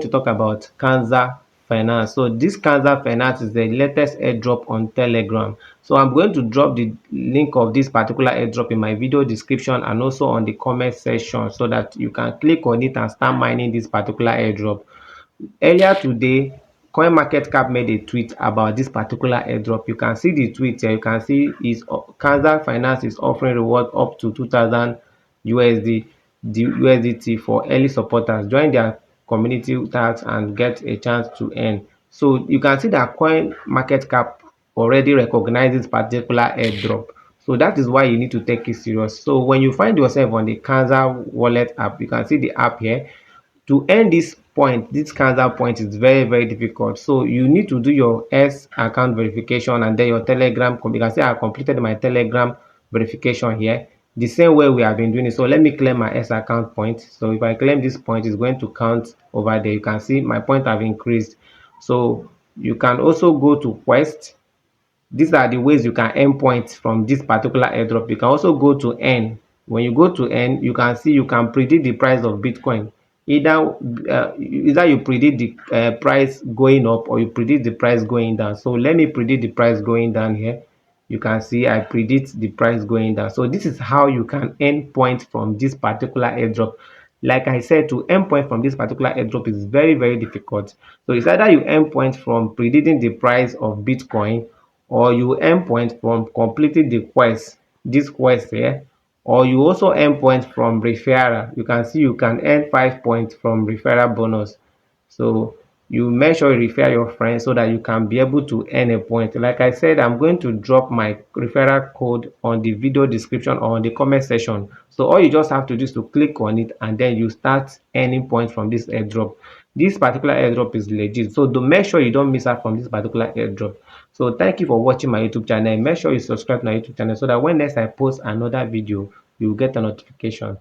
to talk about Canza Finance. So this Canza Finance is the latest airdrop on Telegram. So I'm going to drop the link of this particular airdrop in my video description and also on the comment section so that you can click on it and start mining this particular airdrop. Earlier today, CoinMarketCap made a tweet about this particular airdrop. You can see the tweet here. You can see is Canza Finance is offering reward up to 2000 USDT for early supporters. Join their community tax and get a chance to earn. So you can see that CoinMarketCap already recognizes particular airdrop. So that is why you need to take it serious. So when you find yourself on the Canza wallet app, you can see the app here. To earn this point, this Canza point is very difficult. So you need to do your S account verification and then your Telegram. You can say I completed my Telegram verification here the same way we have been doing it. So let me claim my S account point. So if I claim this point, it's going to count over there. You can see my point have increased. So you can also go to Quest. These are the ways you can earn points from this particular airdrop. You can also go to earn. When you go to earn, you can see you can predict the price of Bitcoin. Either you predict the price going up or you predict the price going down. So let me predict the price going down here. You can see I predict the price going down. So this is how you can earn points from this particular airdrop. Like I said, to earn points from this particular airdrop is very difficult. So it's either you earn points from predicting the price of Bitcoin, or you earn points from completing the quest, this quest here, or you also earn points from referral. You can see you can earn 5 points from referral bonus. So you make sure you refer your friends so that you can be able to earn a point. Like I said, I'm going to drop my referral code on the video description or on the comment section. So all you just have to do is to click on it and then you start earning points from this airdrop. This particular airdrop is legit, so to make sure you don't miss out from this particular airdrop. So thank you for watching my YouTube channel. Make sure you subscribe to my YouTube channel so that when next I post another video, you will get a notification.